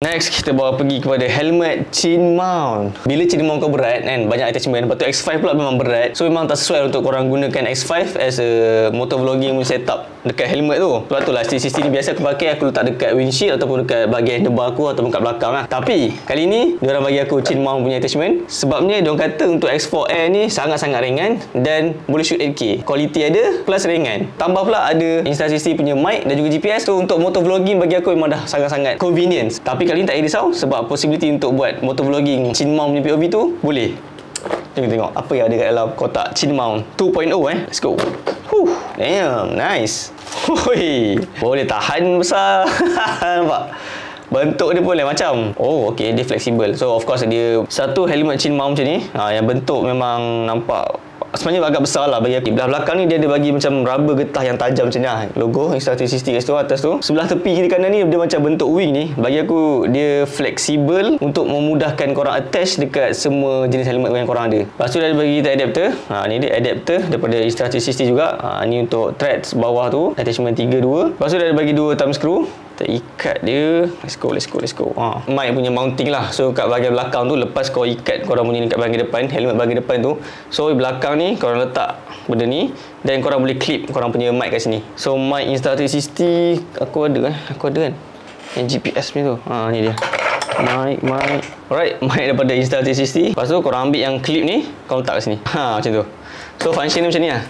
Next, kita bawa pergi kepada helmet chin mount. Bila chin mount kau berat kan, banyak attachment. Lepas tu X5 pula memang berat. So memang tak sesuai untuk korang gunakan X5 as a motovlogging setup dekat helmet tu. Sebab tu lah stick ni biasa aku pakai, aku letak dekat windshield ataupun dekat bahagian handlebar aku ataupun kat belakang lah. Tapi kali ni diorang bagi aku chin mount punya attachment. Sebabnya diorang kata untuk X4 Air ni sangat-sangat ringan dan boleh shoot 8K. Quality ada plus ringan. Tambah pula ada Insta360 punya mic dan juga GPS. So untuk motovlogging bagi aku memang dah sangat-sangat convenience. Tapi kali ni tak payah risau sebab possibility untuk buat motovlogging chin mount punya POV tu boleh. Jom tengok apa yang ada kat dalam kotak chin mount 2.0 Let's go. Damn, nice. Hui, boleh tahan besar. Nampak? Bentuk dia pun lain macam. Oh, okey, dia fleksibel. So of course dia satu helmet chin mount macam ni. Yang bentuk memang nampak sebenarnya agak besar lah bagi aku. Belah belakang ni dia ada bagi macam rubber getah yang tajam macam ni lah. Logo Insta360 kat situ atas tu. Sebelah tepi kiri kanan ni dia macam bentuk wing ni. Bagi aku dia fleksibel untuk memudahkan korang attach dekat semua jenis helmet yang korang ada. Lepas tu dia ada bagi kita adapter. Ni dia adapter daripada Insta360 juga. Ni untuk threads bawah tu. Attachment 3-2. Lepas tu dia ada bagi 2 thumb screw. Kita ikat dia. Let's go. Mic punya mounting lah. So kat bahagian belakang tu, lepas kau ikat korang punya ni kat bahagian depan, helmet bahagian depan tu, so belakang ni korang letak benda ni dan korang boleh clip korang punya mic kat sini. So mic Insta360 aku ada kan yang GPS ni tu. Ni dia mic. Alright, mic daripada Insta360. Lepas tu korang ambil yang clip ni, korang letak kat sini. Macam tu. So function ni macam ni lah.